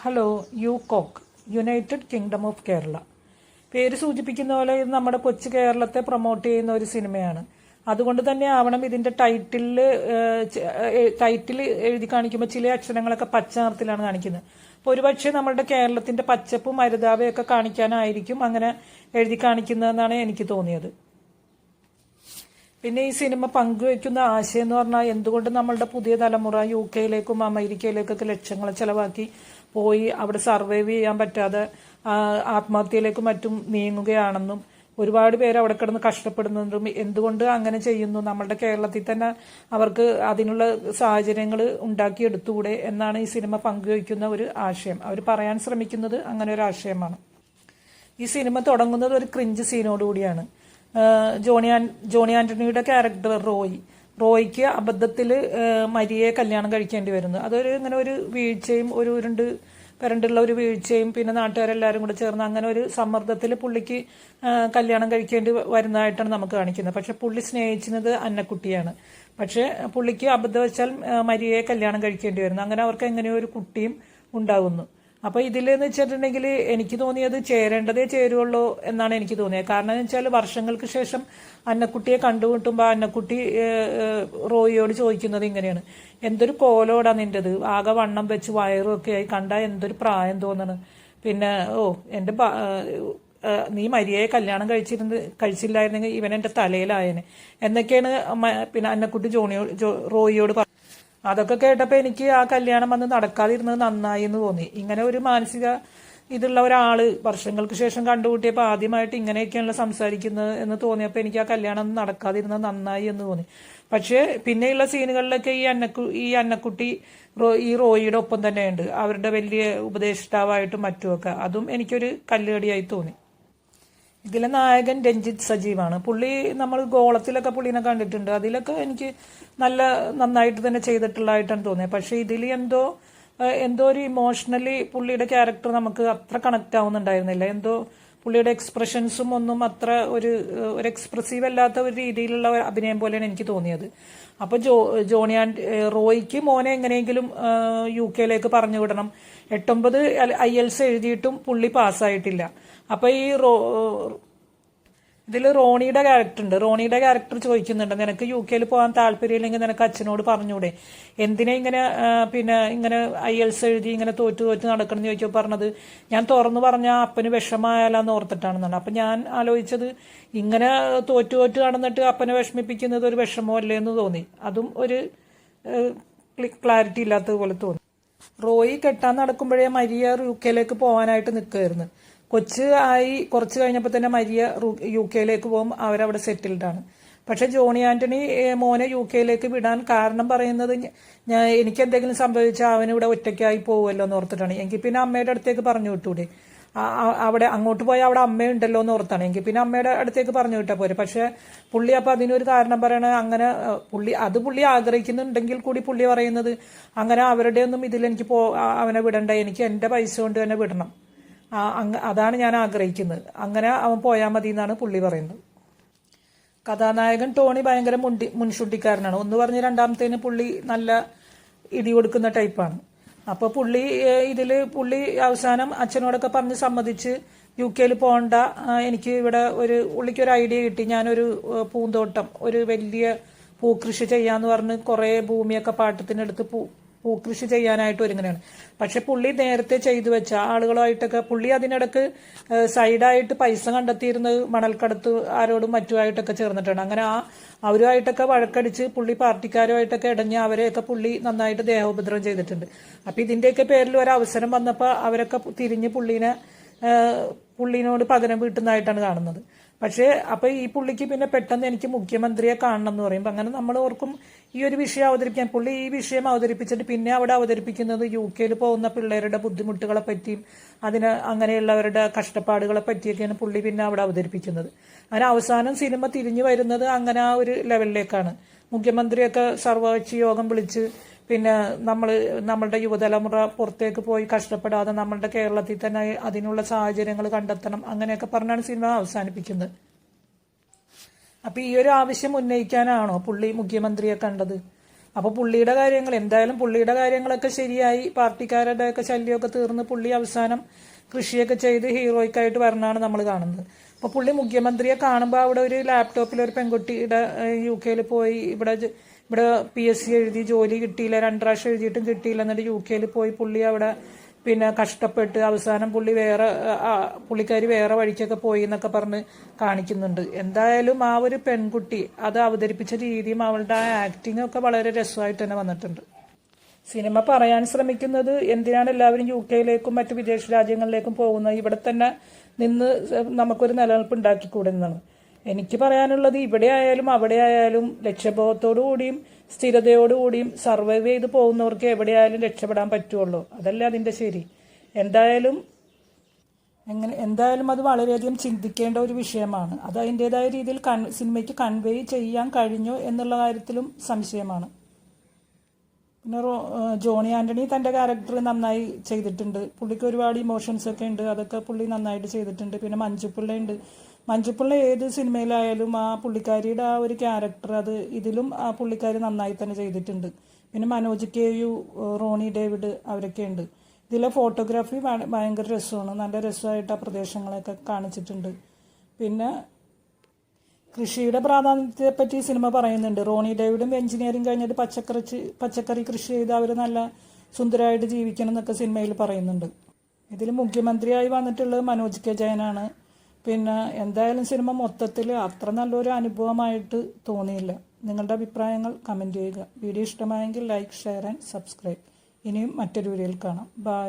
Hello യുകോക്ക് United Kingdom of Kerala. പേര് സൂചിപ്പിക്കുന്ന പോലെ ഇത് നമ്മുടെ കൊച്ചു കേരളത്തെ പ്രൊമോട്ട് ചെയ്യുന്ന ഒരു സിനിമയാണ്. അതുകൊണ്ട് തന്നെ ആവണം ഇതിന്റെ ടൈറ്റിൽ എഴുതി കാണിക്കുമ്പോൾ ചില അക്ഷരങ്ങളൊക്കെ പച്ച നിറത്തിലാണ് കാണിക്കുന്നത്. അപ്പോൾ ഒരുപക്ഷെ നമ്മളുടെ കേരളത്തിന്റെ പച്ചപ്പും ഹരിതാഭയൊക്കെ കാണിക്കാനായിരിക്കും അങ്ങനെ എഴുതി കാണിക്കുന്നതെന്നാണ് എനിക്ക് തോന്നിയത്. പിന്നെ ഈ സിനിമ പങ്കുവയ്ക്കുന്ന ആശയം എന്ന് പറഞ്ഞാൽ എന്തുകൊണ്ട് നമ്മളുടെ പുതിയ തലമുറ UK-യിലേക്കും അമേരിക്കയിലേക്കൊക്കെ ലക്ഷങ്ങൾ ചെലവാക്കി പോയി അവിടെ സർവൈവ് ചെയ്യാൻ പറ്റാതെ ആത്മഹത്യയിലേക്കും മറ്റും നീങ്ങുകയാണെന്നും ഒരുപാട് പേര് അവിടെ കിടന്ന് കഷ്ടപ്പെടുന്നതും എന്തുകൊണ്ട് അങ്ങനെ ചെയ്യുന്നു, നമ്മളുടെ കേരളത്തിൽ തന്നെ അവർക്ക് അതിനുള്ള സാഹചര്യങ്ങൾ ഉണ്ടാക്കിയെടുത്തുകൂടെ എന്നാണ് ഈ സിനിമ പങ്കുവയ്ക്കുന്ന ഒരു ആശയം. അവർ പറയാൻ ശ്രമിക്കുന്നത് അങ്ങനെ ഒരു ആശയമാണ്. ഈ സിനിമ തുടങ്ങുന്നത് ഒരു ക്രിഞ്ച് സീനോടുകൂടിയാണ്. ജോണി ആന്റണിയുടെ ക്യാരക്ടർ റോയ്ക്ക് അബദ്ധത്തിൽ മരിയെ കല്യാണം കഴിക്കേണ്ടി വരുന്നു. അതൊരു ഇങ്ങനെ ഒരു വീഴ്ചയും ഒരു പരണ്ടുള്ള ഒരു വീഴ്ചയും പിന്നെ നാട്ടുകാരെല്ലാവരും കൂടെ ചേർന്ന് അങ്ങനെ ഒരു സമ്മർദ്ദത്തിൽ പുള്ളിക്ക് കല്യാണം കഴിക്കേണ്ടി വരുന്നതായിട്ടാണ് നമുക്ക് കാണിക്കുന്നത്. പക്ഷെ പുള്ളി സ്നേഹിക്കുന്നത് അന്നക്കുട്ടിയാണ്. പക്ഷെ പുള്ളിക്ക് അബദ്ധവശാൽ മരിയെ കല്യാണം കഴിക്കേണ്ടി വരുന്നു. അങ്ങനെ അവർക്ക് എങ്ങനെയോ ഒരു കുട്ടിയും ഉണ്ടാകുന്നു. അപ്പോൾ ഇതിലെന്ന് വെച്ചിട്ടുണ്ടെങ്കിൽ എനിക്ക് തോന്നിയത് ചേരേണ്ടതേ ചേരുള്ളൂ എന്നാണ് എനിക്ക് തോന്നിയത്. കാരണം എന്ന് വെച്ചാൽ വർഷങ്ങൾക്ക് ശേഷം അന്നക്കുട്ടിയെ കണ്ടുമുട്ടുമ്പോൾ അന്നക്കുട്ടി റോയിയോട് ചോദിക്കുന്നത് ഇങ്ങനെയാണ്, എന്തൊരു കോലോടാ നിൻ്റെത്, ആകെ വണ്ണം വെച്ച് വയറും ഒക്കെ ആയി, കണ്ടാൽ എന്തൊരു പ്രായം തോന്നണ്, പിന്നെ എൻ്റെ നീ മരിയയെ കല്യാണം കഴിച്ചില്ലായിരുന്നെങ്കിൽ ഇവൻ എൻ്റെ തലയിലായനെ എന്നൊക്കെയാണ് പിന്നെ അന്നക്കുട്ടി റോയിയോട് പറഞ്ഞു. അതൊക്കെ കേട്ടപ്പോൾ എനിക്ക് ആ കല്യാണം വന്ന് നടക്കാതിരുന്നത് നന്നായി എന്ന് തോന്നി. ഇങ്ങനെ ഒരു മാനസിക ഇതുള്ള ഒരാള് വർഷങ്ങൾക്ക് ശേഷം കണ്ടുകൂട്ടിയപ്പോൾ ആദ്യമായിട്ട് ഇങ്ങനെയൊക്കെയാണല്ലോ സംസാരിക്കുന്നത് എന്ന് തോന്നിയപ്പോൾ എനിക്ക് ആ കല്യാണം നടക്കാതിരുന്നത് നന്നായി എന്ന് തോന്നി. പക്ഷേ പിന്നെയുള്ള സീനുകളിലൊക്കെ ഈ അന്നക്കുട്ടി ഈ റോയിയുടെ ഒപ്പം തന്നെയുണ്ട്, അവരുടെ വലിയ ഉപദേഷ്ടാവായിട്ടും മറ്റുമൊക്കെ. അതും എനിക്കൊരു കല്ലുകടിയായി തോന്നി. ഇതിലെ നായകൻ രഞ്ജിത്ത് സജീവാണ്. പുള്ളി നമ്മൾ ഗോളത്തിലൊക്കെ പുള്ളിനെ കണ്ടിട്ടുണ്ട്, അതിലൊക്കെ എനിക്ക് നന്നായിട്ട് തന്നെ ചെയ്തിട്ടുള്ളതായിട്ടാണ് തോന്നിയത്. പക്ഷെ ഇതിൽ എന്തോ ഒരു ഇമോഷണലി പുള്ളിയുടെ ക്യാരക്ടർ നമുക്ക് അത്ര കണക്ട് ആവുന്നുണ്ടായിരുന്നില്ല. എന്തോ പുള്ളിയുടെ എക്സ്പ്രഷൻസും ഒന്നും അത്ര ഒരു എക്സ്പ്രസീവ് അല്ലാത്ത ഒരു രീതിയിലുള്ള അഭിനയം പോലെയാണ് എനിക്ക് തോന്നിയത്. അപ്പൊ റോയ്ക്ക് മോനെ എങ്ങനെയെങ്കിലും UK-യിലേക്ക് പറഞ്ഞു വിടണം. 8-9 IELTS എഴുതിയിട്ടും പുള്ളി പാസ്സായിട്ടില്ല. അപ്പൊ ഈ ഇതിൽ റോണിയുടെ ക്യാരക്ടർ ചോദിക്കുന്നുണ്ട്, നിനക്ക് UK-യിൽ പോകാൻ താല്പര്യമില്ലെങ്കിൽ നിനക്ക് അച്ഛനോട് പറഞ്ഞൂടെ, എന്തിനാ ഇങ്ങനെ IELTS എഴുതി ഇങ്ങനെ തോറ്റു നടക്കണം എന്ന് ചോദിച്ചപ്പോൾ പറഞ്ഞത്, ഞാൻ തുറന്നു പറഞ്ഞാൽ അപ്പന് വിഷമായാലെന്ന് ഓർത്തിട്ടാണെന്നാണ്. അപ്പൊ ഞാൻ ആലോചിച്ചത്, ഇങ്ങനെ തോറ്റു നടന്നിട്ട് അപ്പനെ വിഷമിപ്പിക്കുന്നത് ഒരു വിഷമമല്ലേ എന്ന് തോന്നി. അതും ഒരു ക്ലാരിറ്റി ഇല്ലാത്തതുപോലെ തോന്നി. റോയി കെട്ടാൻ നടക്കുമ്പോഴേ മരിയ UK-യിലേക്ക് പോകാനായിട്ട് നിൽക്കുമായിരുന്നു. കൊച്ച് ആയി കുറച്ച് കഴിഞ്ഞപ്പോൾ തന്നെ മരിയ UK-യിലേക്ക് പോകും, അവരവിടെ സെറ്റിൽഡാണ്. പക്ഷെ ജോണി ആന്റണി മോനെ UK-യിലേക്ക് വിടാൻ കാരണം പറയുന്നത്, എനിക്ക് എന്തെങ്കിലും സംഭവിച്ചാൽ അവനിവിടെ ഒറ്റയ്ക്കായി പോകുമല്ലോ എന്ന് ഓർത്തിട്ടാണ്. എങ്കിൽ പിന്നെ അമ്മയുടെ അടുത്തേക്ക് പറഞ്ഞു വിട്ടൂടെ, അവിടെ അങ്ങോട്ട് പോയാൽ അവിടെ അമ്മയുണ്ടല്ലോ എന്ന് ഓർത്താണ്. എങ്കിൽ പിന്നെ അമ്മയുടെ അടുത്തേക്ക് പറഞ്ഞു വിട്ടാൽ പോരെ. പക്ഷെ പുള്ളി അപ്പം അതിനൊരു കാരണം പറയണ, അങ്ങനെ പുള്ളി ആഗ്രഹിക്കുന്നുണ്ടെങ്കിൽ കൂടി പുള്ളി പറയുന്നത്, അങ്ങനെ അവരുടെ ഒന്നും ഇതിലെനിക്ക് അവനെ വിടണ്ട, എനിക്ക് എൻ്റെ പൈസ കൊണ്ട് തന്നെ വിടണം, അതാണ് ഞാൻ ആഗ്രഹിക്കുന്നത്, അങ്ങനെ അവൻ പോയാൽ മതി എന്നാണ് പുള്ളി പറയുന്നത്. കഥാനായകൻ ടോണി ഭയങ്കര മുൻഷുണ്ടിക്കാരനാണ്. ഒന്ന് പറഞ്ഞ് രണ്ടാമത്തേന് പുള്ളി നല്ല ഇടി കൊടുക്കുന്ന ടൈപ്പാണ്. അപ്പൊ പുള്ളി അവസാനം അച്ഛനോടൊക്കെ പറഞ്ഞ് സമ്മതിച്ച് UK-യിൽ പോകണ്ട, എനിക്ക് ഇവിടെ പുള്ളിക്കൊരു ഐഡിയ കിട്ടി, ഞാനൊരു പൂന്തോട്ടം, ഒരു വലിയ പൂക്കൃഷി ചെയ്യാന്ന് പറഞ്ഞ് കുറെ ഭൂമിയൊക്കെ പാട്ടത്തിനെടുത്ത് പൂക്കൃഷി ചെയ്യാനായിട്ട് ഒരുങ്ങനെയാണ്. പക്ഷെ പുള്ളി നേരത്തെ ചെയ്തു വെച്ച ആളുകളുമായിട്ടൊക്കെ പുള്ളി അതിനിടക്ക് സൈഡായിട്ട് പൈസ കണ്ടെത്തിയിരുന്നത് മണൽക്കടത്ത് ആരോടും മറ്റുമായിട്ടൊക്കെ ചേർന്നിട്ടാണ്. അങ്ങനെ അവരുമായിട്ടൊക്കെ വഴക്കടിച്ച് പുള്ളി പാർട്ടിക്കാരുമായിട്ടൊക്കെ ഇടഞ്ഞ് അവരെയൊക്കെ പുള്ളി നന്നായിട്ട് ദേഹോപദ്രവം ചെയ്തിട്ടുണ്ട്. അപ്പൊ ഇതിന്റെയൊക്കെ പേരിൽ ഒരു അവസരം വന്നപ്പോൾ അവരൊക്കെ തിരിഞ്ഞ് പുള്ളിനോട് പകരം വീട്ടുന്നതായിട്ടാണ് കാണുന്നത്. പക്ഷേ അപ്പൊ ഈ പുള്ളിക്ക് പിന്നെ പെട്ടെന്ന് എനിക്ക് മുഖ്യമന്ത്രിയെ കാണണം എന്ന് പറയുമ്പോൾ അങ്ങനെ നമ്മൾ ഓർക്കും ഈ ഒരു വിഷയം അവതരിപ്പിക്കാൻ. പുള്ളി ഈ വിഷയം അവതരിപ്പിച്ചിട്ട് പിന്നെ അവിടെ അവതരിപ്പിക്കുന്നത് UK-യിൽ പോകുന്ന പിള്ളേരുടെ ബുദ്ധിമുട്ടുകളെ പറ്റിയും അങ്ങനെയുള്ളവരുടെ കഷ്ടപ്പാടുകളെ പറ്റിയൊക്കെയാണ് പുള്ളി പിന്നെ അവിടെ അവതരിപ്പിക്കുന്നത്. അങ്ങനെ അവസാനം സിനിമ തിരിഞ്ഞു വരുന്നത് അങ്ങനെ ആ ഒരു ലെവലിലേക്കാണ്. മുഖ്യമന്ത്രിയൊക്കെ സർവകക്ഷി യോഗം വിളിച്ച് പിന്നെ നമ്മളുടെ യുവതലമുറ പുറത്തേക്ക് പോയി കഷ്ടപ്പെടാതെ നമ്മളുടെ കേരളത്തിൽ തന്നെ അതിനുള്ള സാഹചര്യങ്ങൾ കണ്ടെത്തണം, അങ്ങനെയൊക്കെ പറഞ്ഞാണ് സിനിമ അവസാനിപ്പിക്കുന്നത്. അപ്പൊ ഈ ഒരു ആവശ്യം ഉന്നയിക്കാനാണോ പുള്ളി മുഖ്യമന്ത്രിയെ കണ്ടത്? അപ്പോൾ പുള്ളിയുടെ കാര്യങ്ങൾ എന്തായാലും പുള്ളിയുടെ കാര്യങ്ങളൊക്കെ ശരിയായി, പാർട്ടിക്കാരുടെ ഒക്കെ ശല്യമൊക്കെ തീർന്ന് പുള്ളി അവസാനം കൃഷിയൊക്കെ ചെയ്ത് ഹീറോയ്ക്കായിട്ട് വരണമാണ് നമ്മൾ കാണുന്നത്. അപ്പോൾ പുള്ളി മുഖ്യമന്ത്രിയെ കാണുമ്പോൾ അവിടെ ഒരു ലാപ്ടോപ്പിൽ ഒരു പെൺകുട്ടിയുടെ UK പോയി ഇവിടെ PSC എഴുതി ജോലി കിട്ടിയില്ല, 2 പ്രാവശ്യം എഴുതിയിട്ടും കിട്ടിയില്ല, എന്നിട്ട് UK പോയി പുള്ളി അവിടെ പിന്നെ കഷ്ടപ്പെട്ട് അവസാനം പുള്ളിക്കാരി വേറെ വഴിക്കൊക്കെ പോയി എന്നൊക്കെ പറഞ്ഞ് കാണിക്കുന്നുണ്ട്. എന്തായാലും ആ ഒരു പെൺകുട്ടി അത് അവതരിപ്പിച്ച രീതിയും അവളുടെ ആ ആക്ടിങ്ങും ഒക്കെ വളരെ രസമായിട്ട് തന്നെ വന്നിട്ടുണ്ട്. സിനിമ പറയാൻ ശ്രമിക്കുന്നത് എന്തിനാണ് എല്ലാവരും UK മറ്റു വിദേശ രാജ്യങ്ങളിലേക്കും പോകുന്നത്, ഇവിടെ തന്നെ നിന്ന് നമുക്കൊരു നിലനിൽപ്പ് ഉണ്ടാക്കിക്കൂടെ എന്നാണ്. എനിക്ക് പറയാനുള്ളത് ഇവിടെ ആയാലും അവിടെ ആയാലും ലക്ഷ്യബോധത്തോടു കൂടിയും സ്ഥിരതയോടുകൂടിയും സർവൈവ് ചെയ്ത് പോകുന്നവർക്ക് എവിടെയായാലും രക്ഷപ്പെടാൻ പറ്റുള്ളൂ. അതല്ലേ അതിൻ്റെ ശരി. എന്തായാലും അത് വളരെയധികം ചിന്തിക്കേണ്ട ഒരു വിഷയമാണ്. അത് അതിൻ്റെതായ രീതിയിൽ സിനിമയ്ക്ക് കൺവേ ചെയ്യാൻ കഴിഞ്ഞു എന്നുള്ള കാര്യത്തിലും സംശയമാണ്. പിന്നെ ജോണി ആൻ്റണി തൻ്റെ ക്യാരക്ടർ നന്നായി ചെയ്തിട്ടുണ്ട്. പുള്ളിക്ക് ഒരുപാട് ഇമോഷൻസ് ഒക്കെ ഉണ്ട്, അതൊക്കെ പുള്ളി നന്നായിട്ട് ചെയ്തിട്ടുണ്ട്. പിന്നെ മഞ്ജുപിള്ള ഏത് സിനിമയിലായാലും ആ പുള്ളിക്കാരിയുടെ ആ ഒരു ക്യാരക്ടർ അത് ഇതിലും ആ പുള്ളിക്കാരി നന്നായി തന്നെ ചെയ്തിട്ടുണ്ട്. പിന്നെ മനോജ് KU, റോണി ഡേവിഡ് അവരൊക്കെ ഉണ്ട്. ഇതിലെ ഫോട്ടോഗ്രാഫി ഭയങ്കര രസമാണ്, നല്ല രസമായിട്ട് ആ പ്രദേശങ്ങളൊക്കെ കാണിച്ചിട്ടുണ്ട്. പിന്നെ കൃഷിയുടെ പ്രാധാന്യത്തെപ്പറ്റി സിനിമ പറയുന്നുണ്ട്. റോണി ഡേവിഡും എഞ്ചിനീയറിംഗ് കഴിഞ്ഞിട്ട് പച്ചക്കറി കൃഷി ചെയ്ത് അവർ നല്ല സുന്ദരമായിട്ട് ജീവിക്കണം എന്നൊക്കെ സിനിമയിൽ പറയുന്നുണ്ട്. ഇതിൽ മുഖ്യമന്ത്രിയായി വന്നിട്ടുള്ളത് മനോജ് K. ജയനാണ്. പിന്നെ എന്തായാലും സിനിമ മൊത്തത്തിൽ അത്ര നല്ലൊരു അനുഭവമായിട്ട് തോന്നിയില്ല. നിങ്ങളുടെ അഭിപ്രായങ്ങൾ കമൻറ്റ് ചെയ്യുക. വീഡിയോ ഇഷ്ടമായെങ്കിൽ ലൈക്ക്, ഷെയർ ആൻഡ് സബ്സ്ക്രൈബ്. ഇനിയും മറ്റൊരു വീഡിയോയിൽ കാണാം. ബൈ.